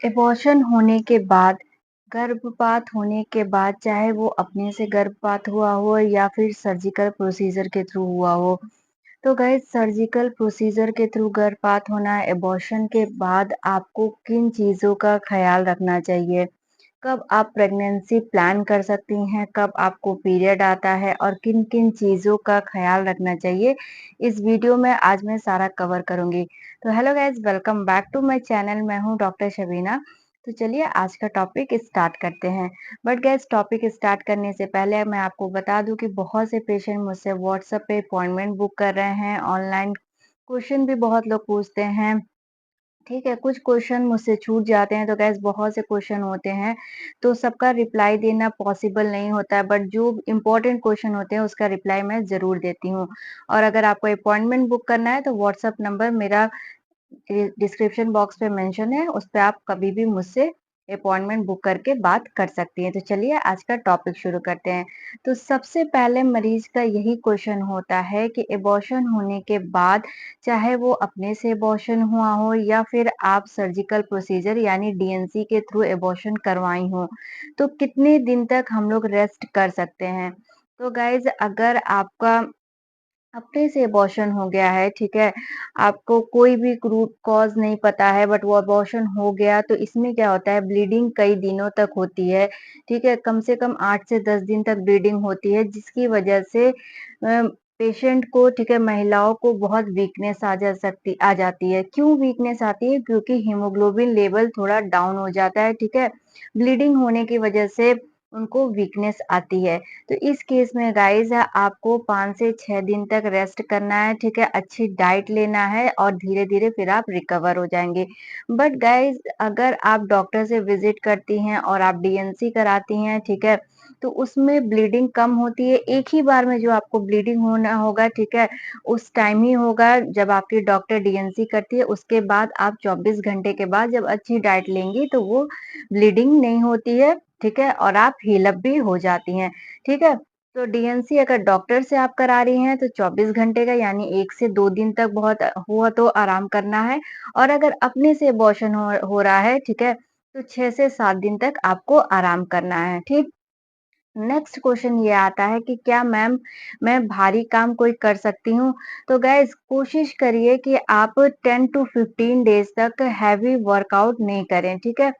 Abortion होने के बाद, गर्भपात होने के बाद, चाहे वो अपने से गर्भपात हुआ हो या फिर सर्जिकल प्रोसीजर के थ्रू हुआ हो, तो गाइस सर्जिकल प्रोसीजर के थ्रू गर्भपात होना, एबॉर्शन के बाद आपको किन चीज़ों का ख़्याल रखना चाहिए? कब आप प्रेगनेंसी प्लान कर सकती हैं, कब आपको पीरियड आता है और किन-किन चीज़ों का ख़्याल रखना चाहिए, इस वीडियो में आज मैं सारा कवर करूँगी। तो hello guys, welcome back to my channel. मैं हूँ डॉक्टर शबीना। तो चलिए आज का टॉपिक स्टार्ट करते हैं। बट गाइज़, टॉपिक स्टार्ट करने से पहले मैं आपको बता दूँ कि बहुत से पेशेंट मुझसे व्हाट्सएप पे अपॉइंटमेंट बुक कर रहे हैं, ऑनलाइन क्वेश्चन भी बहुत लोग पूछते हैं। ठीक है, कुछ क्वेश्चन मुझसे छूट जाते हैं, तो गाइज़ बहुत से क्वेश्चन होते हैं, तो सबका रिप्लाई देना पॉसिबल नहीं होता है, बट जो इम्पोर्टेंट क्वेश्चन होते हैं उसका रिप्लाई मैं ज़रूर देती हूँ। और अगर आपको अपॉइंटमेंट बुक करना है तो व्हाट्सएप नंबर मेरा डिस्क्रिप्शन बॉक्स पे मेंशन है, उस पे आप कभी भी मुझसे अपॉइंटमेंट बुक करके बात कर सकती हैं। तो चलिए आज का टॉपिक शुरू करते हैं। तो सबसे पहले मरीज का यही क्वेश्चन होता है कि एबॉर्शन होने के बाद, चाहे वो अपने से एबॉर्शन हुआ हो या फिर आप सर्जिकल प्रोसीजर यानी डीएनसी के थ्रू एबॉर्शन करवाई हो, तो कितने दिन तक हम लोग रेस्ट कर सकते हैं? तो गाइज़, अगर आपका अपने से अबॉर्शन हो गया है, ठीक है? आपको कोई भी रूट कॉज़ नहीं पता है बट वो अबॉर्शन हो गया, तो इसमें क्या होता है, ब्लीडिंग कई दिनों तक होती है, ठीक है? कम से कम 8 से 10 दिन तक ब्लीडिंग होती है, जिसकी वजह से पेशेंट को, ठीक है, महिलाओं को बहुत वीकनेस आ जाती है। क्यों वीकनेस आती है? क्योंकि हीमोग्लोबिन लेवल थोड़ा डाउन हो जाता है, ठीक है? ब्लीडिंग होने की वजह से उनको वीकनेस आती है। तो इस केस में गाइज़ आपको 5 से 6 दिन तक रेस्ट करना है, ठीक है? अच्छी डाइट लेना है और धीरे-धीरे फिर आप रिकवर हो जाएँगे। बट गाइज़, अगर आप डॉक्टर से विज़िट करती हैं और आप डीएनसी कराती हैं, ठीक है? तो उसमें ब्लीडिंग कम होती है, एक ही बार में जो आपको ब्लीडिंग होना होगा, ठीक है? उस टाइम ही होगा जब आपकी डॉक्टर डीएनसी करती है, उसके बाद आप 24 घंटे के बाद जब अच्छी डाइट लेंगी तो वो ब्लीडिंग नहीं होती है, ठीक है? और आप हील अप भी हो जाती हैं, ठीक है? तो डीएनसी अगर डॉक्टर से आप करा रही हैं तो 24 घंटे का यानी 1 से 2 दिन तक बहुत हुआ तो आराम करना है, और अगर अपने से अबॉर्शन हो रहा है, ठीक है? तो 6 से 7 दिन तक आपको आराम करना है, ठीक? नेक्स्ट क्वेश्चन ये आता है कि क्या मैम मैं भारी काम कोई कर सकती हूँ? तो गाइज़ कोशिश करिए कि आप 10 टू 15 डेज़ तक हेवी वर्कआउट नहीं करें, ठीक है?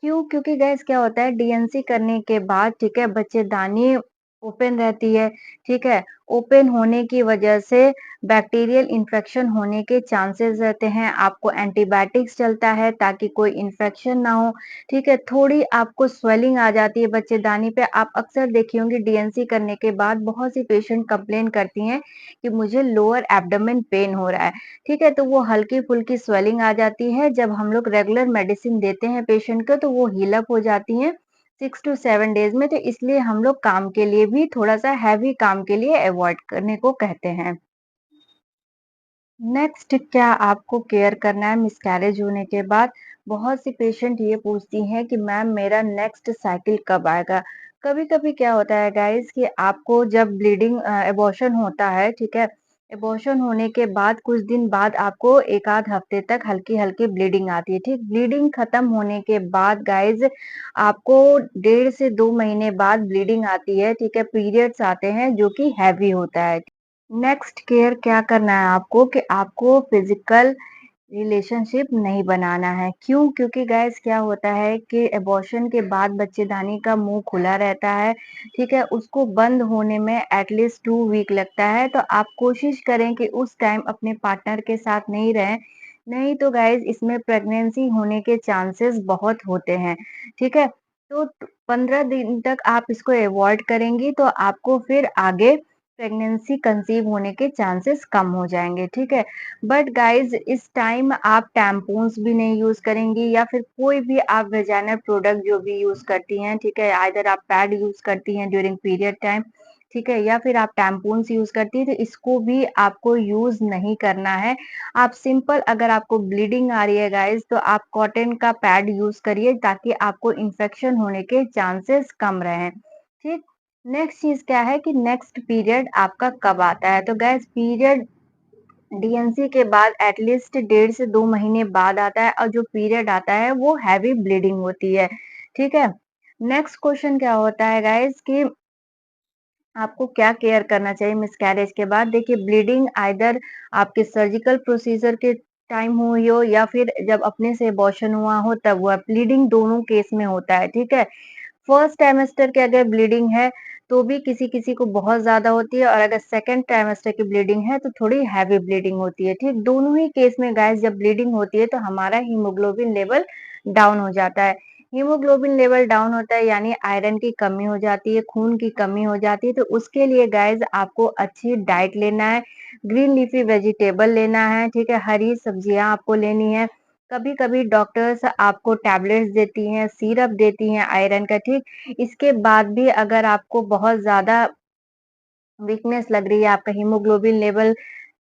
क्यों? क्योंकि गाइज़ क्या होता है, डीएनसी करने के बाद, ठीक है, बच्चेदानी ओपन रहती है, ठीक है? ओपन होने की वजह से बैक्टीरियल इन्फेक्शन होने के चांसेस रहते हैं। आपको एंटीबायोटिक्स चलता है ताकि कोई इन्फेक्शन ना हो, ठीक है? थोड़ी आपको स्वेलिंग आ जाती है बच्चेदानी पे। आप अक्सर देखी होंगी डीएनसी करने के बाद बहुत सी पेशेंट कंप्लेन करती हैं कि मुझे लोअर एब्डोमेन पेन हो रहा है, ठीक है? तो वो हल्की-फुल्की स्वेलिंग आ जाती है। जब हम लोग रेगुलर मेडिसिन देते हैं पेशेंट को तो वो हील अप हो जाती हैं 6 टू 7 डेज़ में। तो इसलिए हम लोग काम के लिए भी थोड़ा-सा हैवी काम के लिए अवॉइड करने को कहते हैं। नेक्स्ट, क्या आपको केयर करना है मिसकैरेज होने के बाद? बहुत सी पेशेंट ये पूछती हैं कि मैम मेरा नेक्स्ट साइकिल कब आएगा? कभी-कभी क्या होता है गाइज़ कि आपको जब अबॉर्शन होता है, ठीक है? अबॉर्शन होने के बाद कुछ दिन बाद आपको 1 आध हफ्ते तक हल्की-हल्की ब्लीडिंग आती है, ठीक? ब्लीडिंग खत्म होने के बाद गाइज़ आपको 1.5 से 2 महीने बाद ब्लीडिंग आती है, ठीक है? पीरियड्स आते हैं जो कि हेवी होता है। नेक्स्ट केयर क्या करना है आपको कि आपको फिजिकल रिलेशनशिप नहीं बनाना है। क्यों? क्योंकि गाइस क्या होता है कि अबॉर्शन के बाद बच्चेदानी का मुंह खुला रहता है, ठीक है? उसको बंद होने में एटलीस्ट 2 वीक लगता है, तो आप कोशिश करें कि उस टाइम अपने पार्टनर के साथ नहीं रहें, नहीं तो गाइस इसमें प्रेगनेंसी होने के चांसेस बहुत होते हैं, ठीक है? तो 15 दिन तक आप इसको अवॉइड करेंगी तो आपको फिर आगे प्रेगनेंसी कंसीव होने के चांसेस कम हो जाएँगे, ठीक है? बट गाइज़ इस टाइम आप टैम्पून्स भी नहीं यूज़ करेंगी या फिर कोई भी आप वेजाइनल प्रोडक्ट जो भी यूज़ करती हैं, ठीक है? आइदर आप पैड यूज़ करती हैं ड्यूरिंग पीरियड टाइम, ठीक है? या फिर आप टैम्पून्स यूज़ करती हैं, तो इसको भी आपको यूज़ नहीं करना है। आप सिंपल, अगर आपको ब्लीडिंग आ रही है गाइज़, तो आप कॉटन का पैड यूज़ करिए ताकि आपको इन्फेक्शन होने के चांसेस कम रहें, ठीक? नेक्स्ट चीज़ क्या है कि नेक्स्ट पीरियड आपका कब आता है? तो गाइज़ पीरियड डीएनसी के बाद एटलीस्ट 1.5 से 2 महीने बाद आता है और जो पीरियड आता है वो हैवी ब्लीडिंग होती है, ठीक है। नेक्स्ट क्वेश्चन क्या होता है गाइस कि आपको क्या केयर करना चाहिए मिसकैरेज के बाद? देखिए ब्लीडिंग आइदर आपके सर्जिकल प्रोसीजर के टाइम हुई हो या फिर जब अपने से अबॉर्शन हुआ हो तब हुआ। ब्लीडिंग दोनों केस में होता है, ठीक है। फर्स्ट ट्राइमेस्टर की अगर ब्लीडिंग है तो भी किसी-किसी को बहुत ज़्यादा होती है और अगर सेकंड ट्राइमेस्टर की ब्लीडिंग है तो थोड़ी हैवी ब्लीडिंग होती है, ठीक। दोनों ही केस में गाइस जब ब्लीडिंग होती है तो हमारा हीमोग्लोबिन लेवल डाउन हो जाता है। हीमोग्लोबिन लेवल डाउन होता है यानी आयरन की कमी हो जाती है, खून की कमी हो जाती है, तो उसके लिए गाइस आपको अच्छी डाइट लेना है, ग्रीन लीफी वेजिटेबल लेना है, ठीक है, हरी सब्जियाँ आपको लेनी है। कभी-कभी डॉक्टर्स आपको टैबलेट्स देती हैं, सिरप देती हैं आयरन का, ठीक। इसके बाद भी अगर आपको बहुत ज़्यादा वीकनेस लग रही है, आपका हीमोग्लोबिन लेवल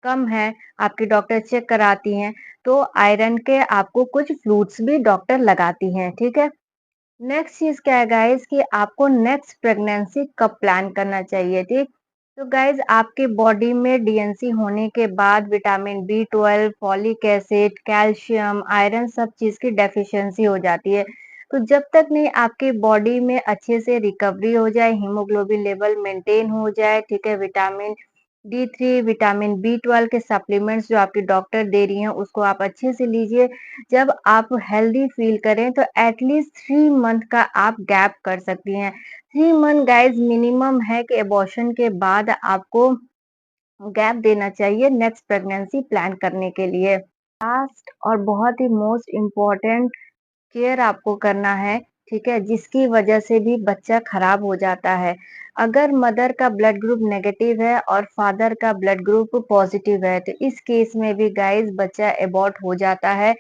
कम है, आपकी डॉक्टर चेक कराती हैं, तो आयरन के आपको कुछ फ्रूट्स भी डॉक्टर लगाती हैं, ठीक है। नेक्स्ट चीज़ क्या है गाइस कि आपको नेक्स्ट प्रेगनेंसी कब प्लान करना चाहिए, ठीक? तो गाइस आपके बॉडी में डीएनसी होने के बाद vitamin B 12, folic acid, calcium, iron सब चीज़ की डेफिशिएंसी हो जाती है। तो जब तक नहीं आपकी बॉडी में अच्छे से रिकवरी हो जाए, हीमोग्लोबिन लेवल मेंटेन हो जाए, ठीक है, विटामिन D3, विटामिन बी 12 के सप्लीमेंट्स जो आपकी डॉक्टर दे रही हैं, उसको आप अच्छे से लीजिए। जब आप हेल्दी फील करें तो एटलीस्ट 3 मंथ का आप गैप कर सकती हैं। 3 मंथ गाइस मिनिमम है कि अबॉर्शन के बाद आपको गैप देना चाहिए नेक्स्ट प्रेगनेंसी प्लान करने के लिए। लास्ट और बहुत ही मोस्ट इम्पोर्टेंट केयर आपको करना है, ठीक है? जिसकी वजह से भी बच्चा खराब हो जाता है। अगर मदर का ब्लड ग्रुप नेगेटिव है और फादर का ब्लड ग्रुप पॉजिटिव है, तो इस केस में भी गाइस बच्चा एबॉर्ट हो जाता है।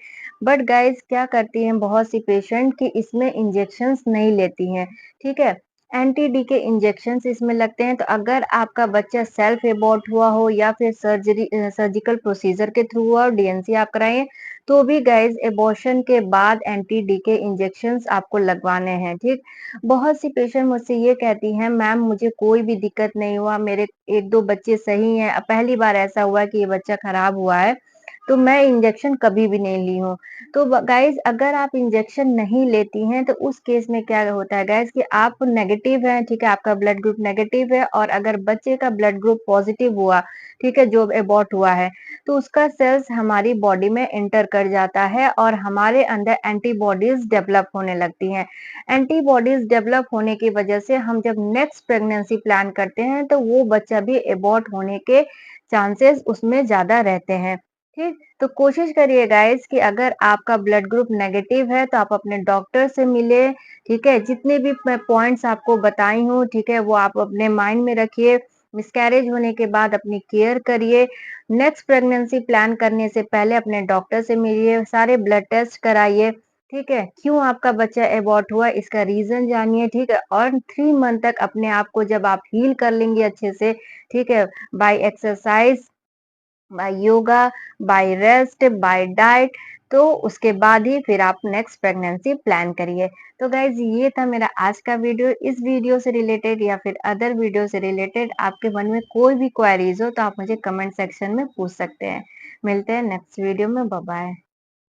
बट गाइस क्या करती हैं बहुत सी पेशेंट कि इसमें इंजेक्शंस नहीं लेती हैं, ठीक है? एंटी डी के इंजेक्शंस इसमें लगते हैं, तो अगर आपका बच्चा सेल्फ एबॉर्ट हुआ हो या फिर सर्जिकल प्रोसीजर के थ्रू हुआ हो, डीएनसी आप कराई है, तो भी गाइस एबॉर्शन के बाद एंटी डी के इंजेक्शंस आपको लगवाने हैं, ठीक। बहुत सी पेशेंट मुझसे ये कहती हैं मैम मुझे कोई भी दिक्कत नहीं हुआ, मेरे 1-2 बच्चे सही हैं, पहली बार ऐसा हुआ कि ये बच्चा खराब हुआ है, तो मैं इंजेक्शन कभी भी नहीं ली हूँ। तो गाइस अगर आप इंजेक्शन नहीं लेती हैं तो उस केस में क्या होता है गाइस कि आप नेगेटिव हैं, ठीक है, आपका ब्लड ग्रुप नेगेटिव है और अगर बच्चे का ब्लड ग्रुप पॉजिटिव हुआ, ठीक है, जो एबॉर्ट हुआ है, तो उसका सेल्स हमारी बॉडी में एंटर कर जाता है और हमारे अंदर एंटीबॉडीज डेवलप होने लगती हैं। एंटीबॉडीज डेवलप होने की वजह से हम जब नेक्स्ट प्रेगनेंसी प्लान करते हैं तो वो बच्चा भी एबॉर्ट होने के चांसेस उसमें ज़्यादा रहते हैं, ठीक? तो कोशिश करिए गाइस कि अगर आपका ब्लड ग्रुप नेगेटिव है तो आप अपने डॉक्टर से मिले, ठीक है? जितने भी मैं पॉइंट्स आपको बताई हूँ, ठीक है? वो आप अपने माइंड में रखिए। मिसकैरेज होने के बाद अपनी केयर करिए। नेक्स्ट प्रेगनेंसी प्लान करने से पहले अपने डॉक्टर से मिलिए, सारे ब्लड टेस्ट कराइए, ठीक है? क्यों आपका बच्चा एबॉर्ट हुआ इसका रीज़न जानिए, ठीक है? और 3 मंथ तक अपने आप को जब आप हील कर लेंगे अच्छे से, ठीक है? By exercise, by yoga, by rest, by diet, तो उसके बाद ही फिर आप नेक्स्ट प्रेगनेंसी प्लान करिए। तो गाइज़ ये था मेरा आज का वीडियो। इस वीडियो से रिलेटेड या फिर अदर वीडियो से रिलेटेड आपके मन में कोई भी क्वेरीज़ हो तो आप मुझे कमेंट सेक्शन में पूछ सकते हैं। मिलते हैं नेक्स्ट वीडियो में, बाय बाय।